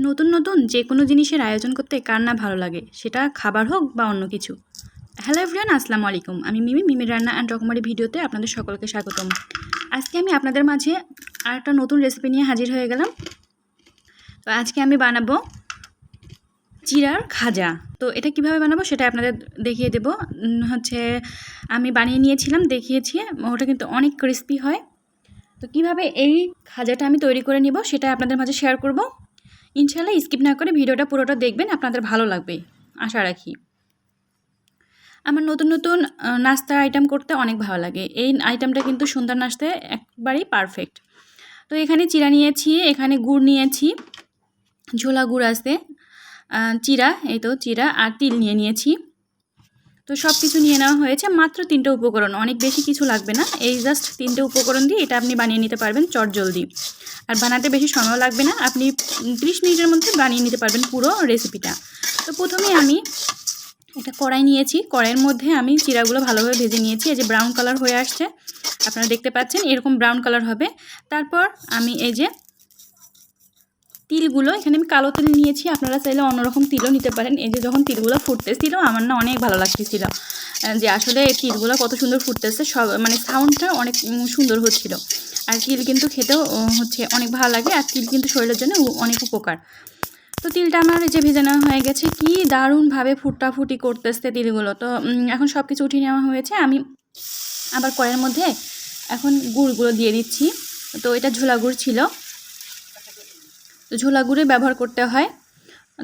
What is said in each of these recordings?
নতুন নতুন যে কোনো জিনিসের আয়োজন করতে কার না ভালো লাগে, সেটা খাবার হোক বা অন্য কিছু। হ্যালো এভরিওয়ান, আসসালামু আলাইকুম। আমি মিমির রান্না অ্যান্ড রকমারি ভিডিওতে আপনাদের সকলকে স্বাগতম। আজকে আমি আপনাদের মাঝে আরেকটা নতুন রেসিপি নিয়ে হাজির হয়ে গেলাম। তো আজকে আমি বানাবো চিড়ার খাজা। তো এটা কিভাবে বানাবো সেটা আপনাদের দেখিয়ে দেব। আমি বানিয়ে নিয়েছিলাম, দেখিয়েছি। ওটা কিন্তু অনেক ক্রিস্পি হয়। তো কিভাবে এই খাজাটা আমি তৈরি করে নিব সেটা আপনাদের মাঝে শেয়ার করব। ইনশাআল্লাহ স্কিপ না করে ভিডিওটা পুরোটা দেখবেন, আপনাদের ভালো লাগবে আশা রাখি। আমার নতুন নতুন নাস্তা আইটেম করতে অনেক ভালো লাগে। এই আইটেমটা কিন্তু সন্ধ্যার নাস্তায় একবারেই পারফেক্ট। তো এখানে চিড়া নিয়েছি, এখানে গুড় নিয়েছি, ঝোলা গুড় আছে, চিড়া, এই তো চিড়া আর তিল নিয়েছি। তো সব কিছু নিয়ে নেওয়া হয়েছে। মাত্র 3টে উপকরণ, অনেক বেশি কিছু লাগবে না। এই জাস্ট 3টে উপকরণ দিয়ে এটা আপনি বানিয়ে নিতে পারবেন চটজলদি। আর বানাতে বেশি সময় লাগবে না, আপনি 30 মিনিটের মধ্যে বানিয়ে নিতে পারবেন পুরো রেসিপিটা। তো প্রথমে আমি একটা কড়াই নিয়েছি, কড়াইয়ের মধ্যে আমি চিড়াগুলো ভালোভাবে ভেজে নিয়েছি। এই যে ব্রাউন কালার হয়ে আসছে, আপনারা দেখতে পাচ্ছেন, এরকম ব্রাউন কালার হবে। তারপর আমি এই যে তিলগুলো, এখানে আমি কালো তিল নিয়েছি, আপনারা চাইলে অন্যরকম তিলও নিতে পারেন। এই যে যখন তিলগুলো ফুটতেছিল, আমার না অনেক ভালো লাগতেছিল যে আসলে এই তিলগুলো কত সুন্দর ফুটতেছে, সব মানে সাউন্ডটা অনেক সুন্দর হচ্ছিল। আর তিল কিন্তু খেতেও অনেক ভালো লাগে, আর তিল কিন্তু শরীরের জন্য অনেক উপকার। তো তিলটা আমার এই যে ভেজে নেওয়া হয়ে গেছে, কি দারুণভাবে ফুটাফুটি করতেছে তিলগুলো। তো এখন সব কিছু উঠিয়ে নেওয়া হয়েছে। আমি আবার কড়াইয়ের মধ্যে এখন গুড়গুলো দিয়ে দিচ্ছি। তো এটা ঝোলা গুড় ছিল, তো ঝোলা গুড়ে ব্যবহার করতে হয়।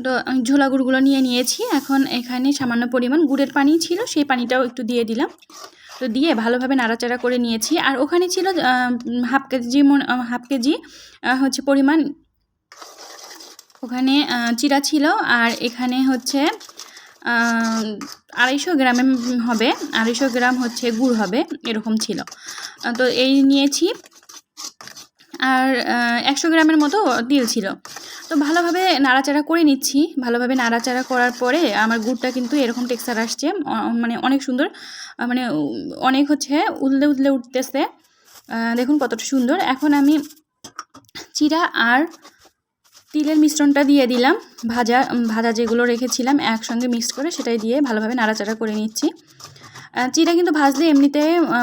তো আমি ঝোলা গুড়গুলো নিয়ে নিয়েছি। এখন এখানে সামান্য পরিমাণ গুড়ের পানি ছিল, সেই পানিটাও একটু দিয়ে দিলাম। তো দিয়ে ভালোভাবে নাড়াচাড়া করে নিয়েছি। আর ওখানে ছিল হাফ কেজি পরিমাণ ওখানে চিড়া ছিল। আর এখানে 250 গ্রামের হবে, 250 গ্রাম গুড় হবে, এরকম ছিল। তো এই নিয়েছি। আর 100 গ্রামের মতো তিল ছিল। তো ভালোভাবে নাড়াচাড়া করে নিচ্ছি। ভালোভাবে নাড়াচাড়া করার পরে আমার গুড়টা কিন্তু এরকম টেক্সচার আসছে, মানে অনেক সুন্দর, মানে অনেক উদলে উদলে উঠতেছে। দেখুন কতটা সুন্দর। এখন আমি চিড়া আর তিলের মিশ্রণটা দিয়ে দিলাম, ভাজা যেগুলো রেখেছিলাম একসঙ্গে মিক্স করে সেটাই দিয়ে ভালোভাবে নাড়াচাড়া করে নিচ্ছি। চিড়া কিন্তু ভাজলে এমনিতে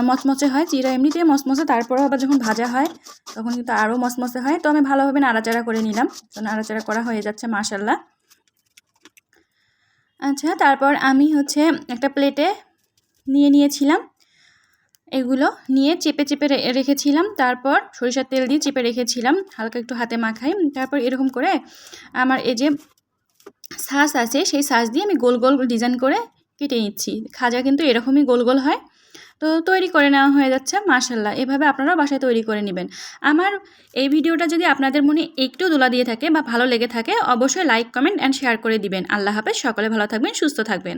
মচমচে হয়, চিড়া এমনিতে মচমচে, তারপরেও আবার যখন ভাজা হয় তখন কিন্তু আরও মচমচে হয়। তো আমি ভালোভাবে নাড়াচাড়া করে নিলাম। তো নাড়াচাড়া করা হয়ে যাচ্ছে মাশাআল্লাহ। আচ্ছা, তারপর আমি একটা প্লেটে নিয়েছিলাম, এগুলো নিয়ে চেপে চেপে রেখেছিলাম। তারপর সরিষার তেল দিয়ে চেপে রেখেছিলাম, হালকা একটু হাতে মাখাই। তারপর এরকম করে আমার এই যে সাজ আছে, সেই সাজ দিয়ে আমি গোল গোল ডিজাইন করে কেটে নিচ্ছি। খাজা কিন্তু এরকমই গোল গোল হয়। তো তৈরি করে নেওয়া হয়ে যাচ্ছে মাশাআল্লাহ। এভাবে আপনারাও বাসায় তৈরি করে নেবেন। আমার এই ভিডিওটা যদি আপনাদের মনে একটু দোলা দিয়ে থাকে বা ভালো লেগে থাকে, অবশ্যই লাইক, কমেন্ট অ্যান্ড শেয়ার করে দিবেন। আল্লাহ হাফেজ, সকলে ভালো থাকবেন, সুস্থ থাকবেন।